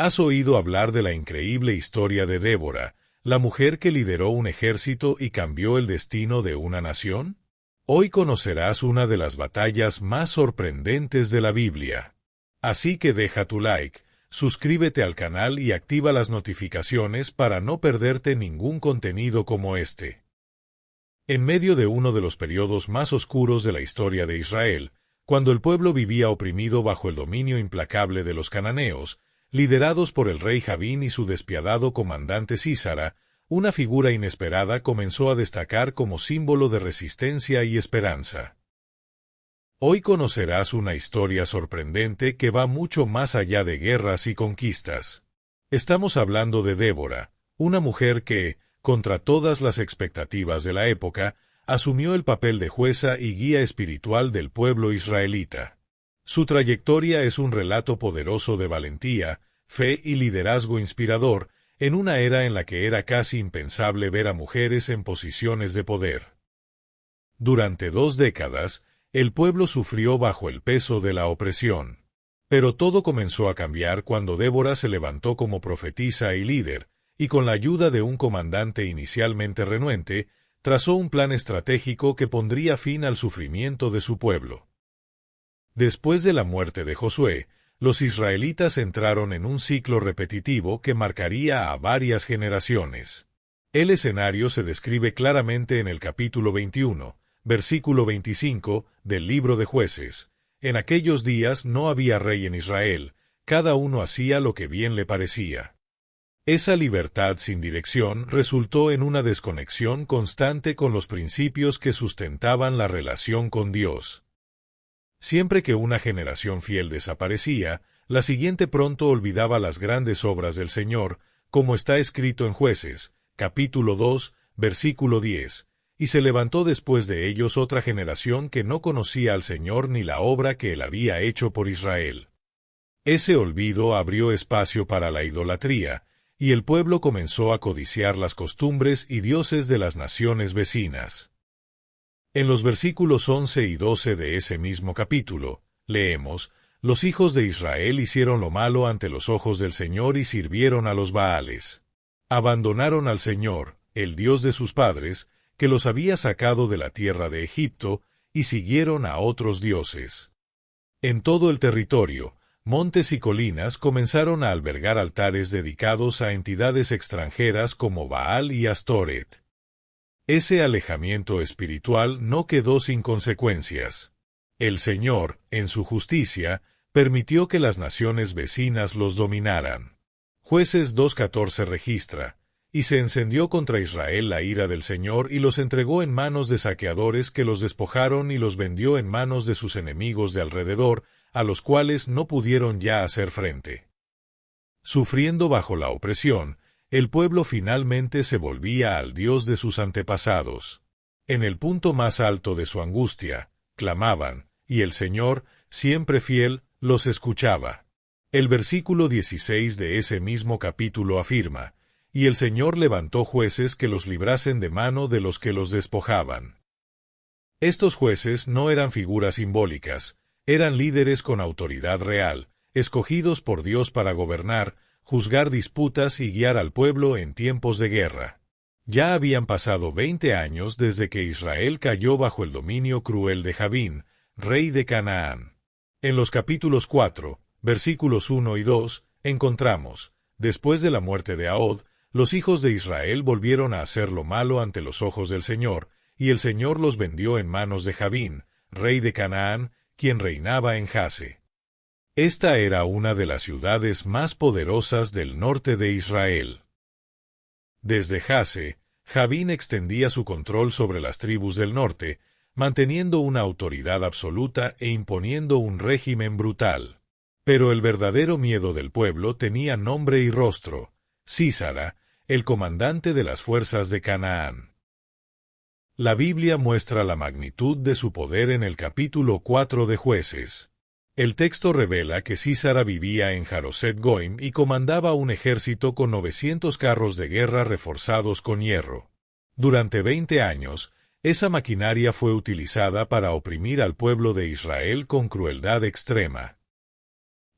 ¿Has oído hablar de la increíble historia de Débora, la mujer que lideró un ejército y cambió el destino de una nación? Hoy conocerás una de las batallas más sorprendentes de la Biblia. Así que deja tu like, suscríbete al canal y activa las notificaciones para no perderte ningún contenido como este. En medio de uno de los periodos más oscuros de la historia de Israel, cuando el pueblo vivía oprimido bajo el dominio implacable de los cananeos, liderados por el rey Javín y su despiadado comandante Sísara, una figura inesperada comenzó a destacar como símbolo de resistencia y esperanza. Hoy conocerás una historia sorprendente que va mucho más allá de guerras y conquistas. Estamos hablando de Débora, una mujer que, contra todas las expectativas de la época, asumió el papel de jueza y guía espiritual del pueblo israelita. Su trayectoria es un relato poderoso de valentía, fe y liderazgo inspirador, en una era en la que era casi impensable ver a mujeres en posiciones de poder. Durante 2 décadas, el pueblo sufrió bajo el peso de la opresión. Pero todo comenzó a cambiar cuando Débora se levantó como profetisa y líder, y con la ayuda de un comandante inicialmente renuente, trazó un plan estratégico que pondría fin al sufrimiento de su pueblo. Después de la muerte de Josué, los israelitas entraron en un ciclo repetitivo que marcaría a varias generaciones. El escenario se describe claramente en el capítulo 21, versículo 25, del libro de Jueces. En aquellos días no había rey en Israel, cada uno hacía lo que bien le parecía. Esa libertad sin dirección resultó en una desconexión constante con los principios que sustentaban la relación con Dios. Siempre que una generación fiel desaparecía, la siguiente pronto olvidaba las grandes obras del Señor, como está escrito en Jueces, capítulo 2, versículo 10, y se levantó después de ellos otra generación que no conocía al Señor ni la obra que Él había hecho por Israel. Ese olvido abrió espacio para la idolatría, y el pueblo comenzó a codiciar las costumbres y dioses de las naciones vecinas. En los versículos 11 y 12 de ese mismo capítulo, leemos: «Los hijos de Israel hicieron lo malo ante los ojos del Señor y sirvieron a los Baales. Abandonaron al Señor, el Dios de sus padres, que los había sacado de la tierra de Egipto, y siguieron a otros dioses». En todo el territorio, montes y colinas comenzaron a albergar altares dedicados a entidades extranjeras como Baal y Astoret. Ese alejamiento espiritual no quedó sin consecuencias. El Señor, en su justicia, permitió que las naciones vecinas los dominaran. Jueces 2:14 registra: «Y se encendió contra Israel la ira del Señor y los entregó en manos de saqueadores que los despojaron y los vendió en manos de sus enemigos de alrededor, a los cuales no pudieron ya hacer frente». Sufriendo bajo la opresión, el pueblo finalmente se volvía al Dios de sus antepasados. En el punto más alto de su angustia, clamaban, y el Señor, siempre fiel, los escuchaba. El versículo 16 de ese mismo capítulo afirma: «Y el Señor levantó jueces que los librasen de mano de los que los despojaban». Estos jueces no eran figuras simbólicas, eran líderes con autoridad real, escogidos por Dios para gobernar, juzgar disputas y guiar al pueblo en tiempos de guerra. Ya habían pasado 20 años desde que Israel cayó bajo el dominio cruel de Javín, rey de Canaán. En los capítulos 4, versículos 1 y 2, encontramos: «Después de la muerte de Ahod, los hijos de Israel volvieron a hacer lo malo ante los ojos del Señor, y el Señor los vendió en manos de Javín, rey de Canaán, quien reinaba en Jase». Esta era una de las ciudades más poderosas del norte de Israel. Desde Jase, Javín extendía su control sobre las tribus del norte, manteniendo una autoridad absoluta e imponiendo un régimen brutal. Pero el verdadero miedo del pueblo tenía nombre y rostro: Sísara, el comandante de las fuerzas de Canaán. La Biblia muestra la magnitud de su poder en el capítulo 4 de Jueces. El texto revela que Sísara vivía en Jaroset Goim y comandaba un ejército con 900 carros de guerra reforzados con hierro. Durante 20 años, esa maquinaria fue utilizada para oprimir al pueblo de Israel con crueldad extrema.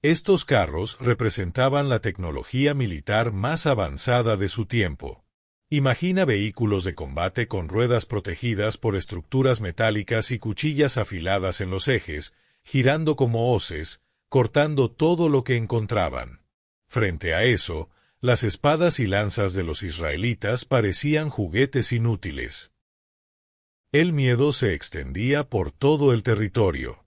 Estos carros representaban la tecnología militar más avanzada de su tiempo. Imagina vehículos de combate con ruedas protegidas por estructuras metálicas y cuchillas afiladas en los ejes, girando como hoces, cortando todo lo que encontraban. Frente a eso, las espadas y lanzas de los israelitas parecían juguetes inútiles. El miedo se extendía por todo el territorio.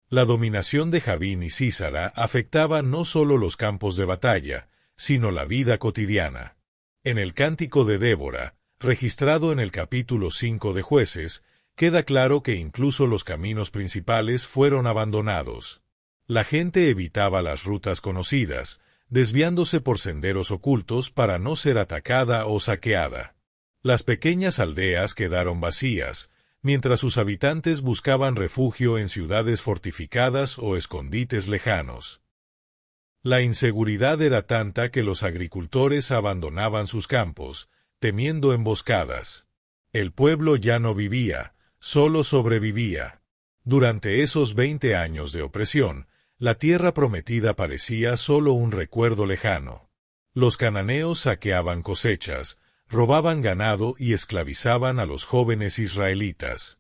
La dominación de Jabín y Sísara afectaba no solo los campos de batalla, sino la vida cotidiana. En el Cántico de Débora, registrado en el capítulo 5 de Jueces, queda claro que incluso los caminos principales fueron abandonados. La gente evitaba las rutas conocidas, desviándose por senderos ocultos para no ser atacada o saqueada. Las pequeñas aldeas quedaron vacías, mientras sus habitantes buscaban refugio en ciudades fortificadas o escondites lejanos. La inseguridad era tanta que los agricultores abandonaban sus campos, temiendo emboscadas. El pueblo ya no vivía, solo sobrevivía. Durante esos 20 años de opresión, la tierra prometida parecía solo un recuerdo lejano. Los cananeos saqueaban cosechas, robaban ganado y esclavizaban a los jóvenes israelitas.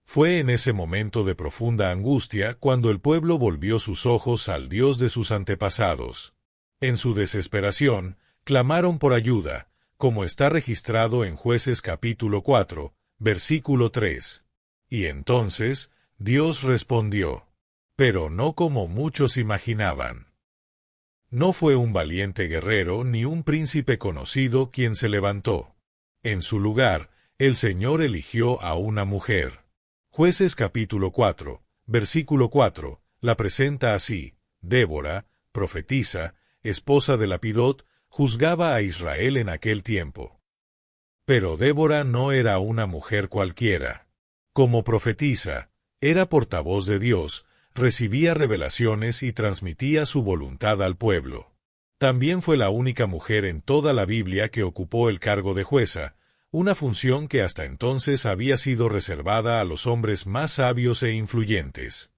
Fue en ese momento de profunda angustia cuando el pueblo volvió sus ojos al Dios de sus antepasados. En su desesperación, clamaron por ayuda, como está registrado en Jueces capítulo 4, versículo 3. Y entonces, Dios respondió, pero no como muchos imaginaban. No fue un valiente guerrero ni un príncipe conocido quien se levantó. En su lugar, el Señor eligió a una mujer. Jueces capítulo 4, versículo 4, la presenta así: Débora, profetisa, esposa de Lapidot, juzgaba a Israel en aquel tiempo. Pero Débora no era una mujer cualquiera. Como profetisa, era portavoz de Dios, recibía revelaciones y transmitía su voluntad al pueblo. También fue la única mujer en toda la Biblia que ocupó el cargo de jueza, una función que hasta entonces había sido reservada a los hombres más sabios e influyentes.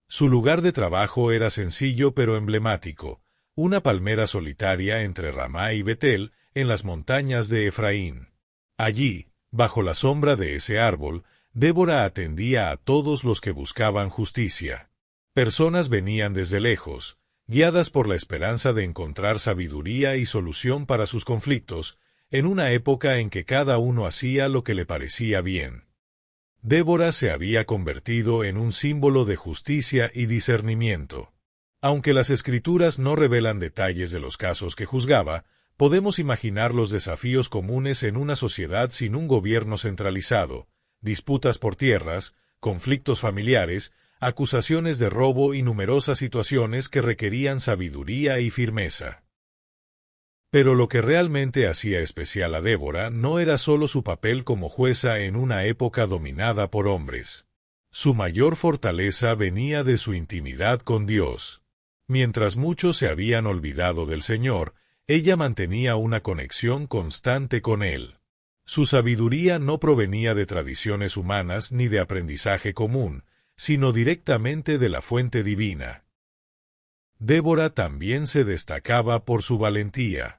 Su lugar de trabajo era sencillo pero emblemático, una palmera solitaria entre Ramá y Betel, en las montañas de Efraín. Allí, bajo la sombra de ese árbol, Débora atendía a todos los que buscaban justicia. Personas venían desde lejos, guiadas por la esperanza de encontrar sabiduría y solución para sus conflictos, en una época en que cada uno hacía lo que le parecía bien. Débora se había convertido en un símbolo de justicia y discernimiento. Aunque las Escrituras no revelan detalles de los casos que juzgaba, podemos imaginar los desafíos comunes en una sociedad sin un gobierno centralizado: disputas por tierras, conflictos familiares, acusaciones de robo y numerosas situaciones que requerían sabiduría y firmeza. Pero lo que realmente hacía especial a Débora no era solo su papel como jueza en una época dominada por hombres. Su mayor fortaleza venía de su intimidad con Dios. Mientras muchos se habían olvidado del Señor, ella mantenía una conexión constante con Él. Su sabiduría no provenía de tradiciones humanas ni de aprendizaje común, sino directamente de la fuente divina. Débora también se destacaba por su valentía.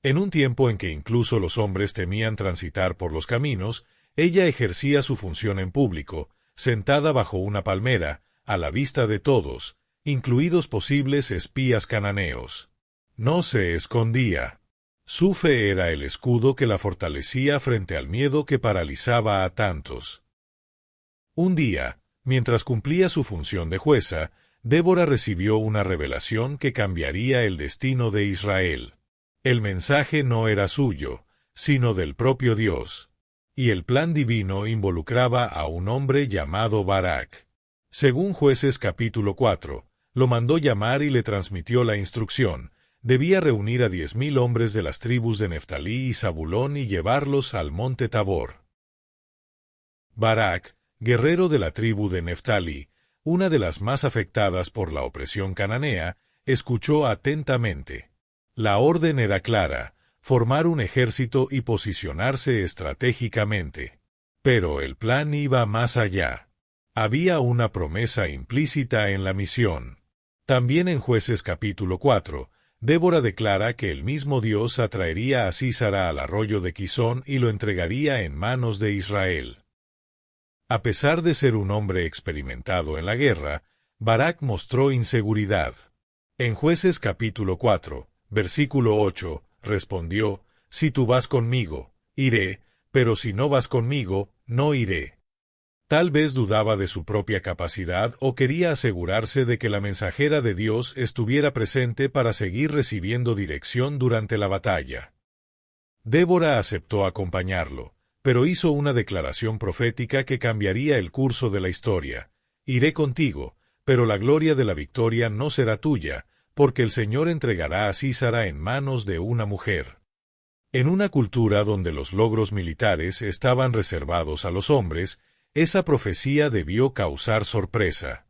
En un tiempo en que incluso los hombres temían transitar por los caminos, ella ejercía su función en público, sentada bajo una palmera, a la vista de todos, incluidos posibles espías cananeos. No se escondía. Su fe era el escudo que la fortalecía frente al miedo que paralizaba a tantos. Un día, mientras cumplía su función de jueza, Débora recibió una revelación que cambiaría el destino de Israel. El mensaje no era suyo, sino del propio Dios. Y el plan divino involucraba a un hombre llamado Barak. Según Jueces capítulo 4, lo mandó llamar y le transmitió la instrucción: debía reunir a 10,000 hombres de las tribus de Neftalí y Zabulón y llevarlos al monte Tabor. Barak, guerrero de la tribu de Neftalí, una de las más afectadas por la opresión cananea, escuchó atentamente. La orden era clara: formar un ejército y posicionarse estratégicamente. Pero el plan iba más allá. Había una promesa implícita en la misión. También en Jueces capítulo 4, Débora declara que el mismo Dios atraería a Sísara al arroyo de Quizón y lo entregaría en manos de Israel. A pesar de ser un hombre experimentado en la guerra, Barak mostró inseguridad. En Jueces capítulo 4, versículo 8, respondió: «Si tú vas conmigo, iré, pero si no vas conmigo, no iré». Tal vez dudaba de su propia capacidad o quería asegurarse de que la mensajera de Dios estuviera presente para seguir recibiendo dirección durante la batalla. Débora aceptó acompañarlo, pero hizo una declaración profética que cambiaría el curso de la historia. «Iré contigo, pero la gloria de la victoria no será tuya, porque el Señor entregará a Sísara en manos de una mujer». En una cultura donde los logros militares estaban reservados a los hombres, esa profecía debió causar sorpresa.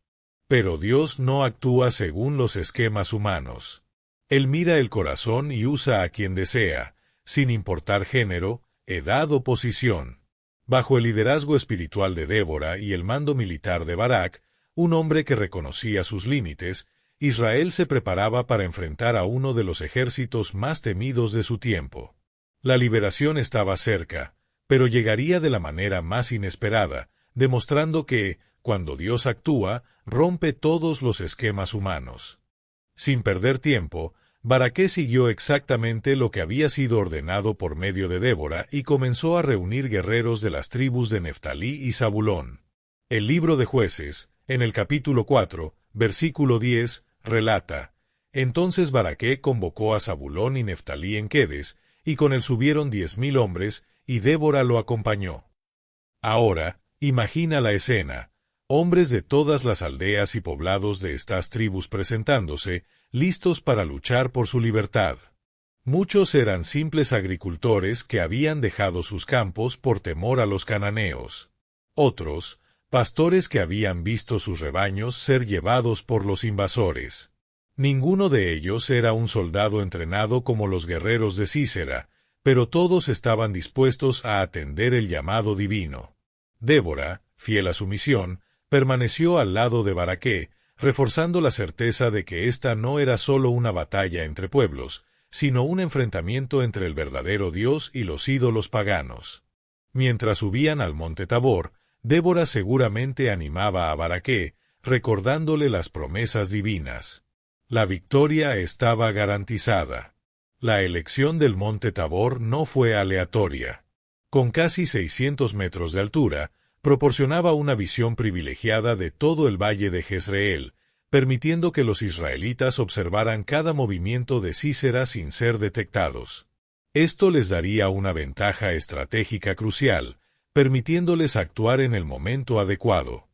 Pero Dios no actúa según los esquemas humanos. Él mira el corazón y usa a quien desea, sin importar género, edad o posición. Bajo el liderazgo espiritual de Débora y el mando militar de Barak, un hombre que reconocía sus límites, Israel se preparaba para enfrentar a uno de los ejércitos más temidos de su tiempo. La liberación estaba cerca, pero llegaría de la manera más inesperada, demostrando que, cuando Dios actúa, rompe todos los esquemas humanos. Sin perder tiempo, Baraqué siguió exactamente lo que había sido ordenado por medio de Débora y comenzó a reunir guerreros de las tribus de Neftalí y Zabulón. El libro de Jueces, en el capítulo 4, versículo 10, relata: «Entonces Baraqué convocó a Zabulón y Neftalí en Quedes, y con él subieron 10,000 hombres, y Débora lo acompañó». Ahora, imagina la escena: hombres de todas las aldeas y poblados de estas tribus presentándose, listos para luchar por su libertad. Muchos eran simples agricultores que habían dejado sus campos por temor a los cananeos. Otros, pastores que habían visto sus rebaños ser llevados por los invasores. Ninguno de ellos era un soldado entrenado como los guerreros de Sísera, pero todos estaban dispuestos a atender el llamado divino. Débora, fiel a su misión, permaneció al lado de Baraqué, reforzando la certeza de que esta no era solo una batalla entre pueblos, sino un enfrentamiento entre el verdadero Dios y los ídolos paganos. Mientras subían al monte Tabor, Débora seguramente animaba a Baraqué, recordándole las promesas divinas. La victoria estaba garantizada. La elección del monte Tabor no fue aleatoria. Con casi 600 metros de altura, proporcionaba una visión privilegiada de todo el valle de Jezreel, permitiendo que los israelitas observaran cada movimiento de Sísera sin ser detectados. Esto les daría una ventaja estratégica crucial, permitiéndoles actuar en el momento adecuado.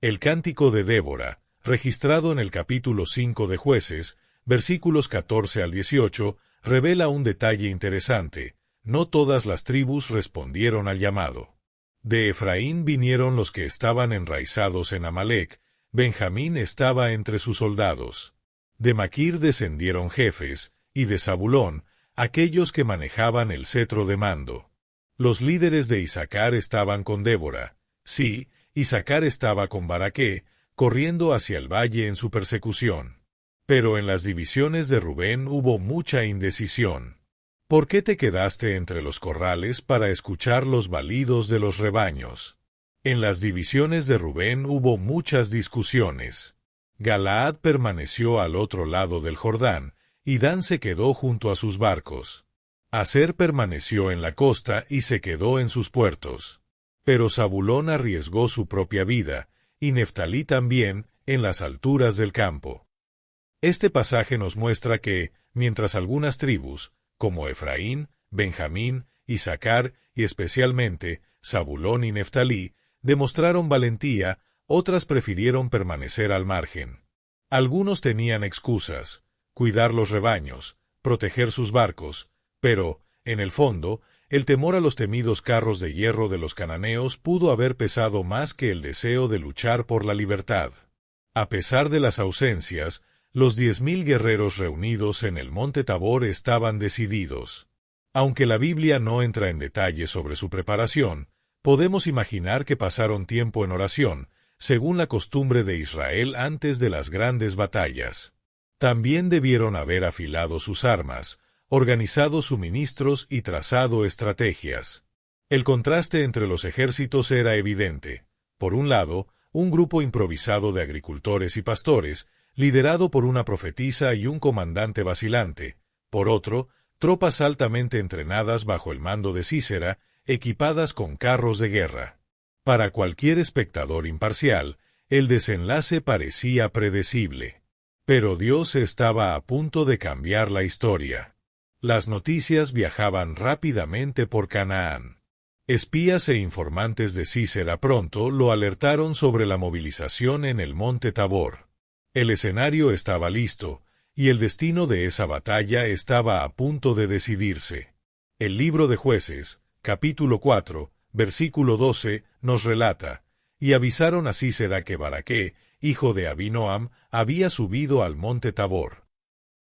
El cántico de Débora, registrado en el capítulo 5 de Jueces, versículos 14 al 18, revela un detalle interesante: no todas las tribus respondieron al llamado. De Efraín vinieron los que estaban enraizados en Amalec, Benjamín estaba entre sus soldados. De Maquir descendieron jefes, y de Zabulón, aquellos que manejaban el cetro de mando. Los líderes de Isaacar estaban con Débora. Sí, Isaacar estaba con Baraqué, corriendo hacia el valle en su persecución. Pero en las divisiones de Rubén hubo mucha indecisión. ¿Por qué te quedaste entre los corrales para escuchar los balidos de los rebaños? En las divisiones de Rubén hubo muchas discusiones. Galaad permaneció al otro lado del Jordán, y Dan se quedó junto a sus barcos. Aser permaneció en la costa y se quedó en sus puertos. Pero Zabulón arriesgó su propia vida, y Neftalí también, en las alturas del campo. Este pasaje nos muestra que, mientras algunas tribus, como Efraín, Benjamín, Isaacar y especialmente Zabulón y Neftalí, demostraron valentía, otras prefirieron permanecer al margen. Algunos tenían excusas: cuidar los rebaños, proteger sus barcos, pero, en el fondo, el temor a los temidos carros de hierro de los cananeos pudo haber pesado más que el deseo de luchar por la libertad. A pesar de las ausencias, los 10,000 guerreros reunidos en el monte Tabor estaban decididos. Aunque la Biblia no entra en detalle sobre su preparación, podemos imaginar que pasaron tiempo en oración, según la costumbre de Israel antes de las grandes batallas. También debieron haber afilado sus armas, organizado suministros y trazado estrategias. El contraste entre los ejércitos era evidente. Por un lado, un grupo improvisado de agricultores y pastores, liderado por una profetisa y un comandante vacilante. Por otro, tropas altamente entrenadas bajo el mando de Sísera, equipadas con carros de guerra. Para cualquier espectador imparcial, el desenlace parecía predecible. Pero Dios estaba a punto de cambiar la historia. Las noticias viajaban rápidamente por Canaán. Espías e informantes de Sísera pronto lo alertaron sobre la movilización en el monte Tabor. El escenario estaba listo, y el destino de esa batalla estaba a punto de decidirse. El libro de Jueces, capítulo 4, versículo 12, nos relata: y avisaron a Sísera que Baraqué, hijo de Abinoam, había subido al monte Tabor.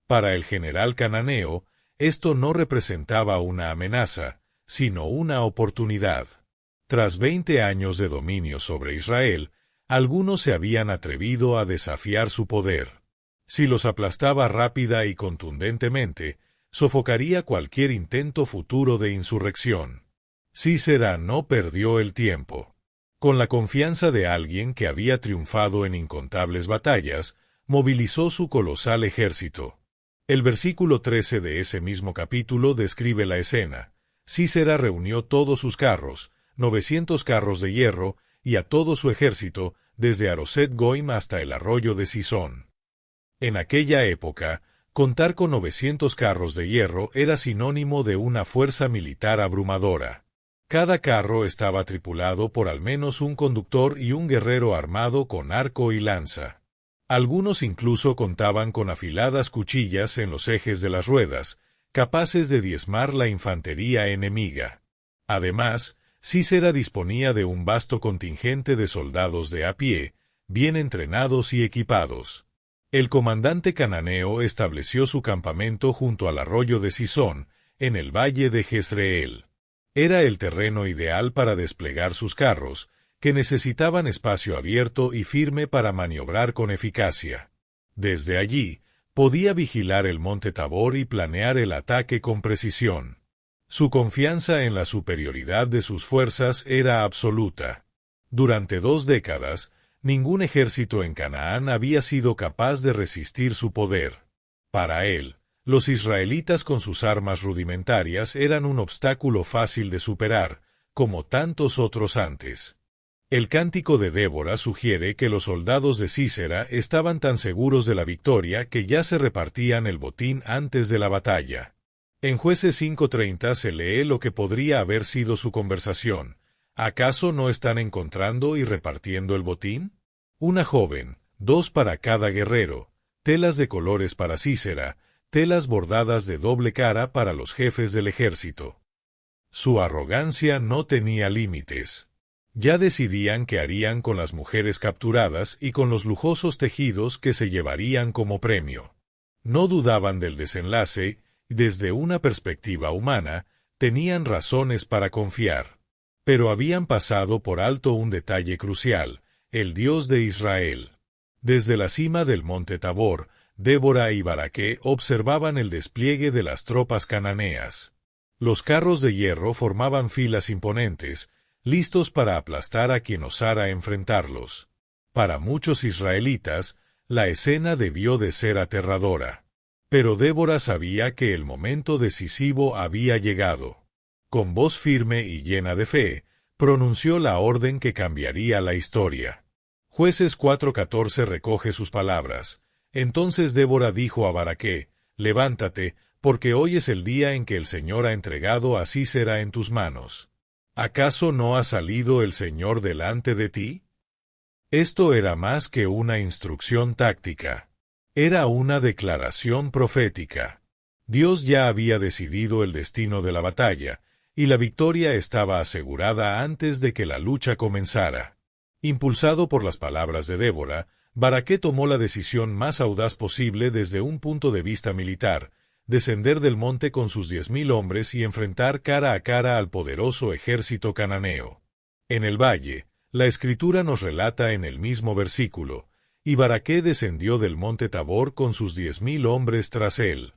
Para el general cananeo, esto no representaba una amenaza, sino una oportunidad. Tras 20 años de dominio sobre Israel, algunos se habían atrevido a desafiar su poder. Si los aplastaba rápida y contundentemente, sofocaría cualquier intento futuro de insurrección. Sísera no perdió el tiempo. Con la confianza de alguien que había triunfado en incontables batallas, movilizó su colosal ejército. El versículo 13 de ese mismo capítulo describe la escena. Sísera reunió todos sus carros, 900 carros de hierro, y a todo su ejército, desde Aroset Goim hasta el arroyo de Sisón. En aquella época, contar con 900 carros de hierro era sinónimo de una fuerza militar abrumadora. Cada carro estaba tripulado por al menos un conductor y un guerrero armado con arco y lanza. Algunos incluso contaban con afiladas cuchillas en los ejes de las ruedas, capaces de diezmar la infantería enemiga. Además, Sísera disponía de un vasto contingente de soldados de a pie, bien entrenados y equipados. El comandante cananeo estableció su campamento junto al arroyo de Sisón, en el valle de Jezreel. Era el terreno ideal para desplegar sus carros, que necesitaban espacio abierto y firme para maniobrar con eficacia. Desde allí, podía vigilar el monte Tabor y planear el ataque con precisión. Su confianza en la superioridad de sus fuerzas era absoluta. Durante 2 décadas, ningún ejército en Canaán había sido capaz de resistir su poder. Para él, los israelitas con sus armas rudimentarias eran un obstáculo fácil de superar, como tantos otros antes. El cántico de Débora sugiere que los soldados de Sísera estaban tan seguros de la victoria que ya se repartían el botín antes de la batalla. En Jueces 5:30 se lee lo que podría haber sido su conversación. ¿Acaso no están encontrando y repartiendo el botín? Una joven, 2 para cada guerrero, telas de colores para Sísera, telas bordadas de doble cara para los jefes del ejército. Su arrogancia no tenía límites. Ya decidían qué harían con las mujeres capturadas y con los lujosos tejidos que se llevarían como premio. No dudaban del desenlace, y desde una perspectiva humana, tenían razones para confiar. Pero habían pasado por alto un detalle crucial: el Dios de Israel. Desde la cima del monte Tabor, Débora y Baraqué observaban el despliegue de las tropas cananeas. Los carros de hierro formaban filas imponentes, listos para aplastar a quien osara enfrentarlos. Para muchos israelitas, la escena debió de ser aterradora. Pero Débora sabía que el momento decisivo había llegado. Con voz firme y llena de fe, pronunció la orden que cambiaría la historia. Jueces 4:14 recoge sus palabras. Entonces Débora dijo a Baraqué: «Levántate, porque hoy es el día en que el Señor ha entregado a Sísera en tus manos. ¿Acaso no ha salido el Señor delante de ti?». Esto era más que una instrucción táctica. Era una declaración profética. Dios ya había decidido el destino de la batalla, y la victoria estaba asegurada antes de que la lucha comenzara. Impulsado por las palabras de Débora, Baraqué tomó la decisión más audaz posible desde un punto de vista militar: descender del monte con sus 10,000 hombres y enfrentar cara a cara al poderoso ejército cananeo. En el valle, La Escritura nos relata en el mismo versículo, y Baraqué descendió del monte Tabor con sus 10,000 hombres tras él.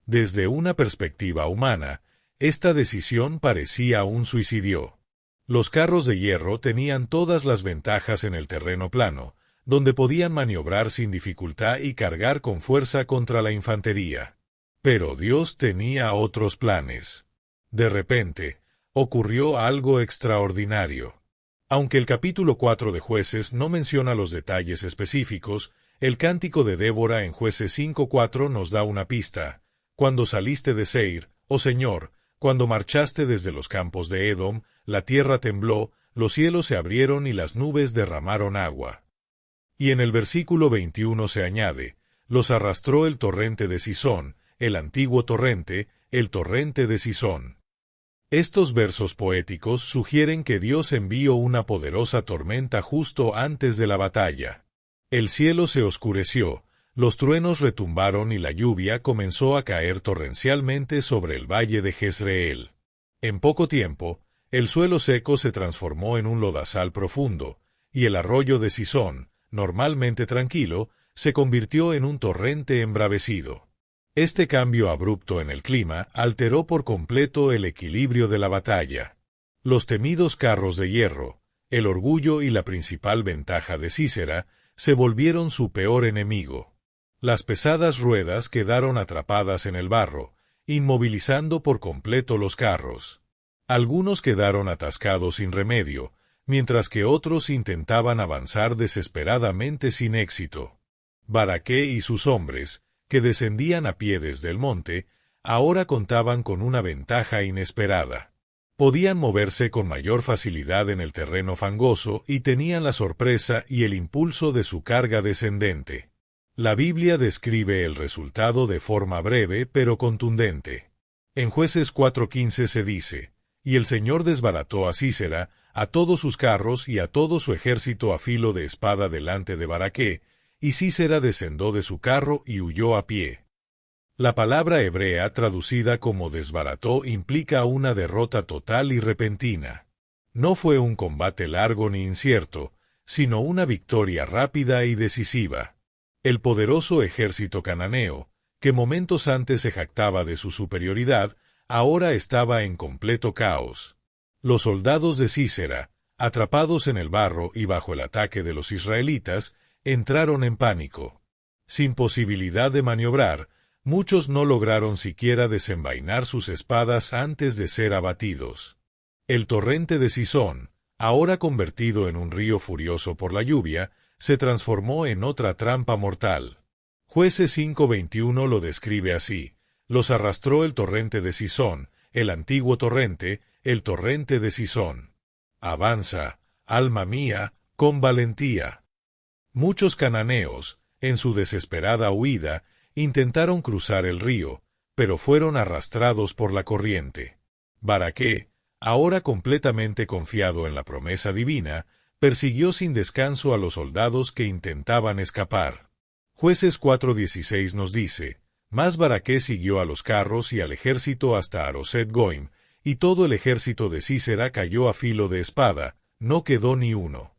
Desde una perspectiva humana, esta decisión parecía un suicidio. Los carros de hierro tenían todas las ventajas en el terreno plano, donde podían maniobrar sin dificultad y cargar con fuerza contra la infantería. Pero Dios tenía otros planes. De repente, ocurrió algo extraordinario. Aunque el capítulo 4 de Jueces no menciona los detalles específicos, el cántico de Débora en Jueces 5:4 nos da una pista. Cuando saliste de Seir, oh Señor, cuando marchaste desde los campos de Edom, la tierra tembló, los cielos se abrieron y las nubes derramaron agua. Y en el versículo 21 se añade, los arrastró el torrente de Cisón, el antiguo torrente, el torrente de Cisón. Estos versos poéticos sugieren que Dios envió una poderosa tormenta justo antes de la batalla. El cielo se oscureció, los truenos retumbaron y la lluvia comenzó a caer torrencialmente sobre el valle de Jezreel. En poco tiempo, el suelo seco se transformó en un lodazal profundo, y el arroyo de Cisón, normalmente tranquilo, se convirtió en un torrente embravecido. Este cambio abrupto en el clima alteró por completo el equilibrio de la batalla. Los temidos carros de hierro, el orgullo y la principal ventaja de Sísera, se volvieron su peor enemigo. Las pesadas ruedas quedaron atrapadas en el barro, inmovilizando por completo los carros. Algunos quedaron atascados sin remedio, mientras que otros intentaban avanzar desesperadamente sin éxito. Baraqué y sus hombres, que descendían a pie desde el monte, ahora contaban con una ventaja inesperada. Podían moverse con mayor facilidad en el terreno fangoso y tenían la sorpresa y el impulso de su carga descendente. La Biblia describe el resultado de forma breve pero contundente. En Jueces 4:15 se dice, y el Señor desbarató a Sísera, a todos sus carros y a todo su ejército a filo de espada delante de Baraqué, y Sísera descendió de su carro y huyó a pie. La palabra hebrea traducida como desbarató implica una derrota total y repentina. No fue un combate largo ni incierto, sino una victoria rápida y decisiva. El poderoso ejército cananeo, que momentos antes se jactaba de su superioridad, ahora estaba en completo caos. Los soldados de Sísera, atrapados en el barro y bajo el ataque de los israelitas, entraron en pánico. Sin posibilidad de maniobrar, muchos no lograron siquiera desenvainar sus espadas antes de ser abatidos. El torrente de Cisón, ahora convertido en un río furioso por la lluvia, se transformó en otra trampa mortal. Jueces 5:21 lo describe así: los arrastró el torrente de Cisón, el antiguo torrente, el torrente de Cisón. Avanza, alma mía, con valentía. Muchos cananeos, en su desesperada huida, intentaron cruzar el río, pero fueron arrastrados por la corriente. Baraqué, ahora completamente confiado en la promesa divina, persiguió sin descanso a los soldados que intentaban escapar. Jueces 4:16 nos dice, mas Baraqué siguió a los carros y al ejército hasta Aroset Goim, y todo el ejército de Sísera cayó a filo de espada, no quedó ni uno.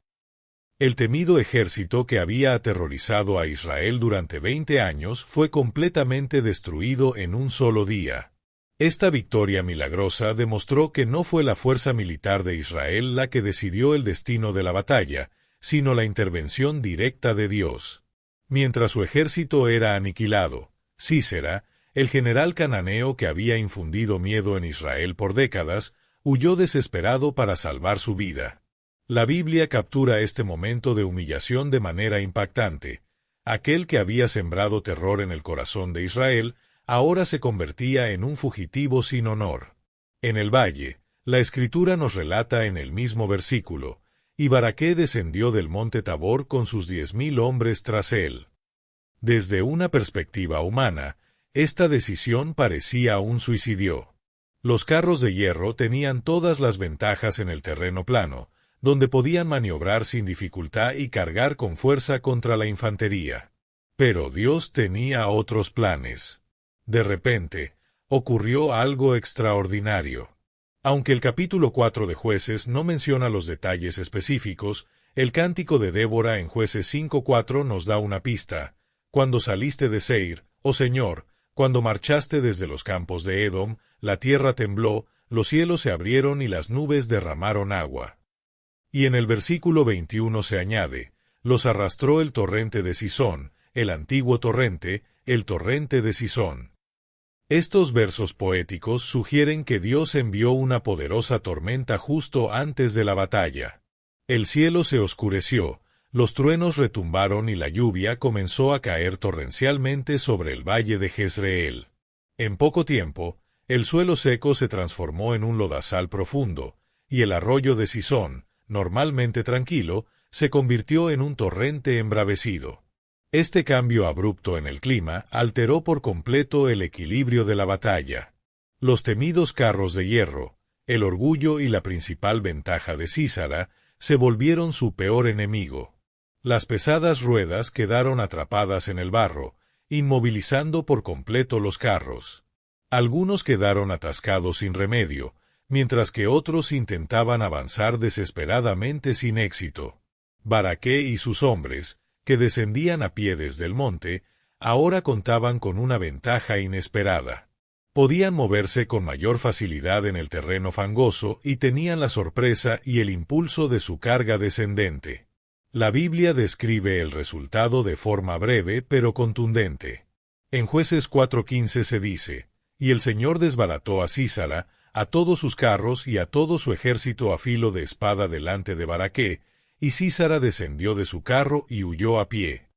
El temido ejército que había aterrorizado a Israel durante 20 años fue completamente destruido en un solo día. Esta victoria milagrosa demostró que no fue la fuerza militar de Israel la que decidió el destino de la batalla, sino la intervención directa de Dios. Mientras su ejército era aniquilado, Sísera, el general cananeo que había infundido miedo en Israel por décadas, huyó desesperado para salvar su vida. La Biblia captura este momento de humillación de manera impactante. Aquel que había sembrado terror en el corazón de Israel, ahora se convertía en un fugitivo sin honor. En el valle, la Escritura nos relata en el mismo versículo, y Baraqué descendió del monte Tabor con sus 10,000 hombres tras él. Desde una perspectiva humana, esta decisión parecía un suicidio. Los carros de hierro tenían todas las ventajas en el terreno plano, donde podían maniobrar sin dificultad y cargar con fuerza contra la infantería. Pero Dios tenía otros planes. De repente, ocurrió algo extraordinario. Aunque el capítulo 4 de Jueces no menciona los detalles específicos, el cántico de Débora en Jueces 5:4 nos da una pista. Cuando saliste de Seir, oh Señor, cuando marchaste desde los campos de Edom, la tierra tembló, los cielos se abrieron y las nubes derramaron agua. Y en el versículo 21 se añade, los arrastró el torrente de Cisón, el antiguo torrente, el torrente de Cisón. Estos versos poéticos sugieren que Dios envió una poderosa tormenta justo antes de la batalla. El cielo se oscureció, los truenos retumbaron y la lluvia comenzó a caer torrencialmente sobre el valle de Jezreel. En poco tiempo, el suelo seco se transformó en un lodazal profundo, y el arroyo de Cisón, normalmente tranquilo, se convirtió en un torrente embravecido. Este cambio abrupto en el clima alteró por completo el equilibrio de la batalla. Los temidos carros de hierro, el orgullo y la principal ventaja de Sísara, se volvieron su peor enemigo. Las pesadas ruedas quedaron atrapadas en el barro, inmovilizando por completo los carros. Algunos quedaron atascados sin remedio, mientras que otros intentaban avanzar desesperadamente sin éxito. Baraqué y sus hombres, que descendían a pie desde el monte, ahora contaban con una ventaja inesperada. Podían moverse con mayor facilidad en el terreno fangoso y tenían la sorpresa y el impulso de su carga descendente. La Biblia describe el resultado de forma breve pero contundente. En Jueces 4:15 se dice, «Y el Señor desbarató a Sísara, a todos sus carros y a todo su ejército a filo de espada delante de Baraqué, y Sísara descendió de su carro y huyó a pie».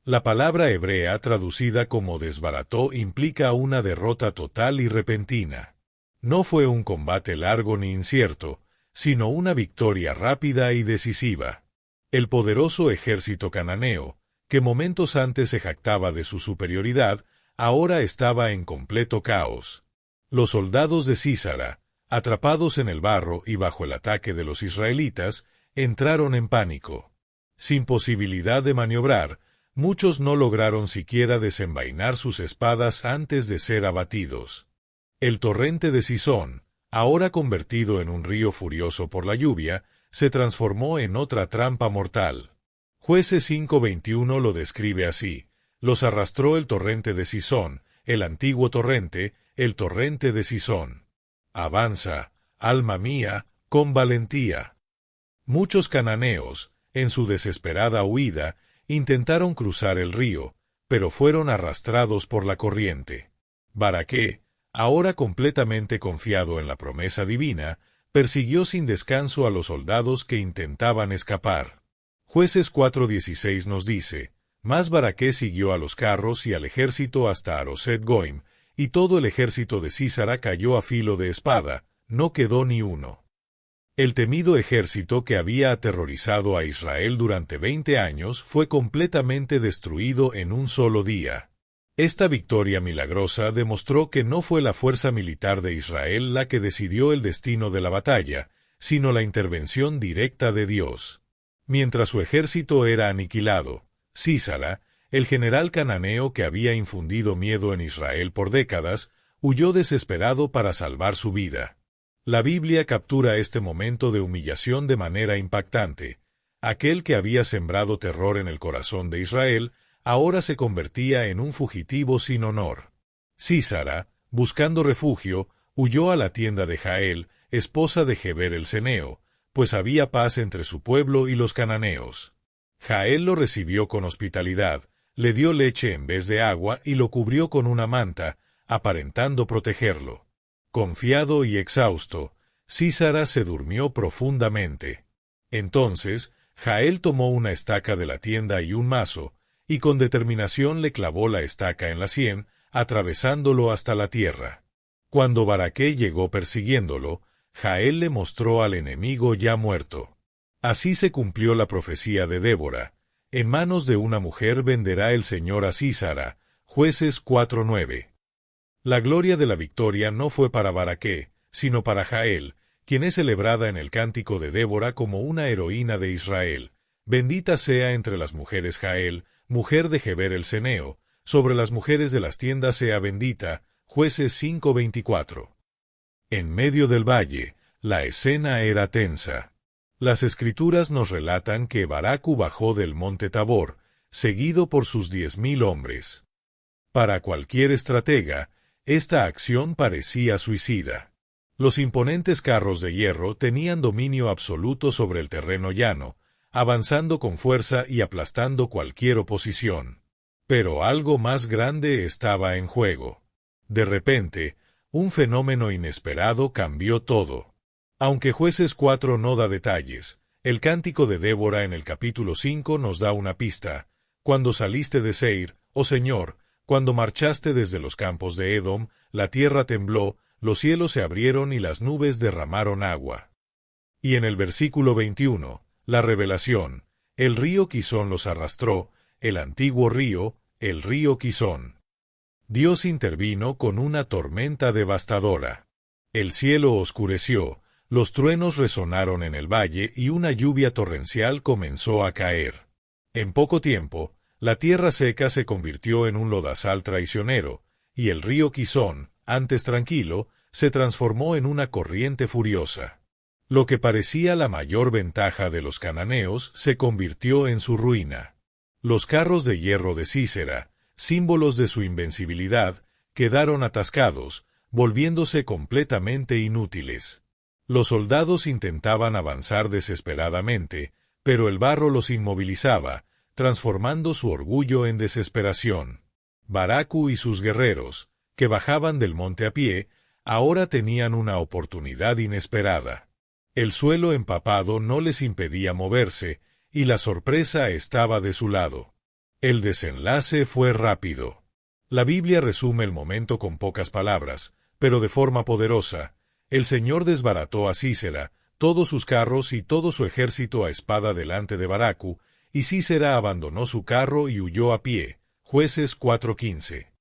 La palabra hebrea traducida como desbarató implica una derrota total y repentina. No fue un combate largo ni incierto, sino una victoria rápida y decisiva. El poderoso ejército cananeo, que momentos antes se jactaba de su superioridad, ahora estaba en completo caos. Los soldados de Sísara, atrapados en el barro y bajo el ataque de los israelitas, entraron en pánico. Sin posibilidad de maniobrar, muchos no lograron siquiera desenvainar sus espadas antes de ser abatidos. El torrente de Cisón, ahora convertido en un río furioso por la lluvia, se transformó en otra trampa mortal. Jueces 5:21 lo describe así: los arrastró el torrente de Cisón, el antiguo torrente, el torrente de Cisón. Avanza, alma mía, con valentía. Muchos cananeos, en su desesperada huida, intentaron cruzar el río, pero fueron arrastrados por la corriente. Baraqué, ahora completamente confiado en la promesa divina, persiguió sin descanso a los soldados que intentaban escapar. Jueces 4:16 nos dice, «Mas Baraqué siguió a los carros y al ejército hasta Aroset Goim, y todo el ejército de Sísara cayó a filo de espada, no quedó ni uno». El temido ejército que había aterrorizado a Israel durante 20 años fue completamente destruido en un solo día. Esta victoria milagrosa demostró que no fue la fuerza militar de Israel la que decidió el destino de la batalla, sino la intervención directa de Dios. Mientras su ejército era aniquilado, Sísara, el general cananeo que había infundido miedo en Israel por décadas, huyó desesperado para salvar su vida. La Biblia captura este momento de humillación de manera impactante. Aquel que había sembrado terror en el corazón de Israel, ahora se convertía en un fugitivo sin honor. Sísara, buscando refugio, huyó a la tienda de Jael, esposa de Geber el Ceneo, pues había paz entre su pueblo y los cananeos. Jael lo recibió con hospitalidad, le dio leche en vez de agua y lo cubrió con una manta, aparentando protegerlo. Confiado y exhausto, Sísara se durmió profundamente. Entonces, Jael tomó una estaca de la tienda y un mazo, y con determinación le clavó la estaca en la sien, atravesándolo hasta la tierra. Cuando Baraqué llegó persiguiéndolo, Jael le mostró al enemigo ya muerto. Así se cumplió la profecía de Débora: en manos de una mujer venderá el Señor a Sísara. Jueces 4:9. La gloria de la victoria no fue para Baraqué, sino para Jael, quien es celebrada en el cántico de Débora como una heroína de Israel. Bendita sea entre las mujeres Jael, mujer de Geber el Ceneo, sobre las mujeres de las tiendas sea bendita. Jueces 5:24. En medio del valle, la escena era tensa. Las escrituras nos relatan que Baracu bajó del monte Tabor, seguido por sus 10.000 hombres. Para cualquier estratega, esta acción parecía suicida. Los imponentes carros de hierro tenían dominio absoluto sobre el terreno llano, avanzando con fuerza y aplastando cualquier oposición. Pero algo más grande estaba en juego. De repente, un fenómeno inesperado cambió todo. Aunque Jueces 4 no da detalles, el cántico de Débora en el capítulo 5 nos da una pista. Cuando saliste de Seir, oh Señor, cuando marchaste desde los campos de Edom, la tierra tembló, los cielos se abrieron y las nubes derramaron agua. Y en el versículo 21, la revelación, el río Quizón los arrastró, el antiguo río, el río Quizón. Dios intervino con una tormenta devastadora. El cielo oscureció, los truenos resonaron en el valle y una lluvia torrencial comenzó a caer. En poco tiempo, la tierra seca se convirtió en un lodazal traicionero, y el río Quizón, antes tranquilo, se transformó en una corriente furiosa. Lo que parecía la mayor ventaja de los cananeos se convirtió en su ruina. Los carros de hierro de Sísera, símbolos de su invencibilidad, quedaron atascados, volviéndose completamente inútiles. Los soldados intentaban avanzar desesperadamente, pero el barro los inmovilizaba, transformando su orgullo en desesperación. Baracu y sus guerreros, que bajaban del monte a pie, ahora tenían una oportunidad inesperada. El suelo empapado no les impedía moverse, y la sorpresa estaba de su lado. El desenlace fue rápido. La Biblia resume el momento con pocas palabras, pero de forma poderosa. El Señor desbarató a Sísera, todos sus carros y todo su ejército a espada delante de Baracu, y Sísera abandonó su carro y huyó a pie. Jueces 4:15.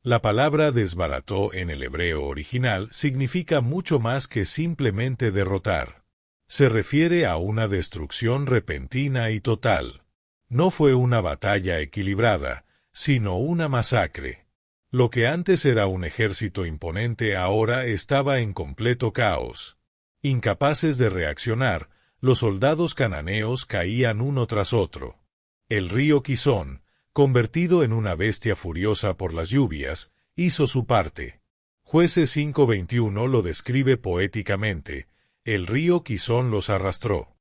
La palabra desbarató en el hebreo original significa mucho más que simplemente derrotar. Se refiere a una destrucción repentina y total. No fue una batalla equilibrada, sino una masacre. Lo que antes era un ejército imponente ahora estaba en completo caos. Incapaces de reaccionar, los soldados cananeos caían uno tras otro. El río Quizón, convertido en una bestia furiosa por las lluvias, hizo su parte. Jueces 5:21 lo describe poéticamente: el río Quizón los arrastró.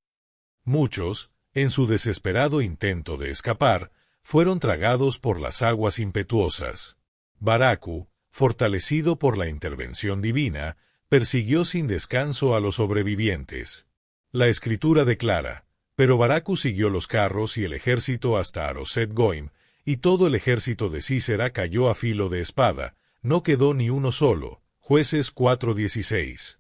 Muchos, en su desesperado intento de escapar, fueron tragados por las aguas impetuosas. Baracu, fortalecido por la intervención divina, persiguió sin descanso a los sobrevivientes. La Escritura declara: pero Baracu siguió los carros y el ejército hasta Aroset Goim, y todo el ejército de Sísera cayó a filo de espada, no quedó ni uno solo. Jueces 4:16.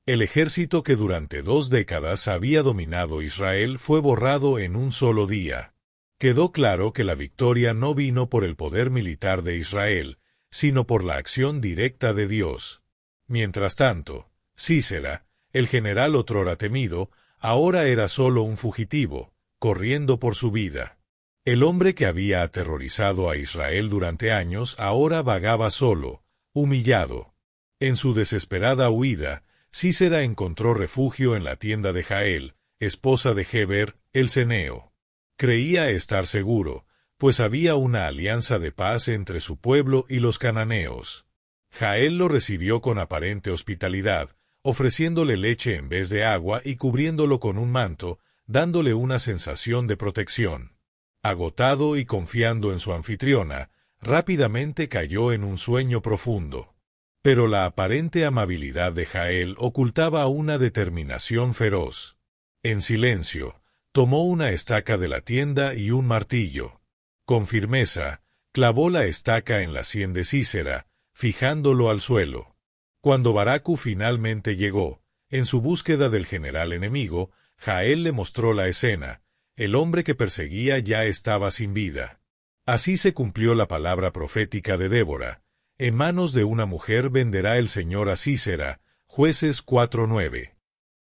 El ejército que durante 2 décadas había dominado Israel fue borrado en un solo día. Quedó claro que la victoria no vino por el poder militar de Israel, sino por la acción directa de Dios. Mientras tanto, Sísera, el general otrora temido, ahora era solo un fugitivo, corriendo por su vida. El hombre que había aterrorizado a Israel durante años ahora vagaba solo, humillado. En su desesperada huida, Sísera encontró refugio en la tienda de Jael, esposa de Heber, el ceneo. Creía estar seguro, pues había una alianza de paz entre su pueblo y los cananeos. Jael lo recibió con aparente hospitalidad, ofreciéndole leche en vez de agua y cubriéndolo con un manto, dándole una sensación de protección. Agotado y confiando en su anfitriona, rápidamente cayó en un sueño profundo. Pero la aparente amabilidad de Jael ocultaba una determinación feroz. En silencio, tomó una estaca de la tienda y un martillo. Con firmeza, clavó la estaca en la sien de Sísera, fijándolo al suelo. Cuando Baracu finalmente llegó, en su búsqueda del general enemigo, Jael le mostró la escena. El hombre que perseguía ya estaba sin vida. Así se cumplió la palabra profética de Débora: en manos de una mujer venderá el Señor a Sísera. Jueces 4:9.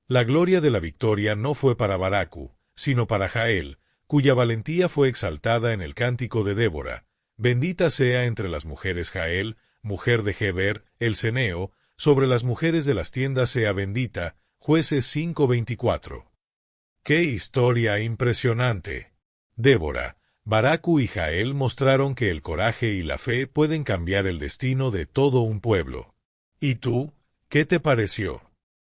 La gloria de la victoria no fue para Baracu, sino para Jael, cuya valentía fue exaltada en el cántico de Débora. Bendita sea entre las mujeres Jael, mujer de Heber, el ceneo, sobre las mujeres de las tiendas sea bendita, Jueces 5:24. ¡Qué historia impresionante! Débora, Baracu y Jael mostraron que el coraje y la fe pueden cambiar el destino de todo un pueblo. ¿Y tú, qué te pareció?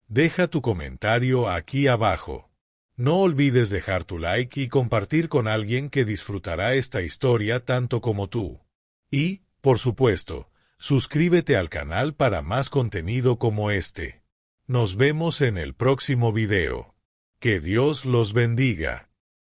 Deja tu comentario aquí abajo. No olvides dejar tu like y compartir con alguien que disfrutará esta historia tanto como tú. Y, por supuesto, suscríbete al canal para más contenido como este. Nos vemos en el próximo video. Que Dios los bendiga.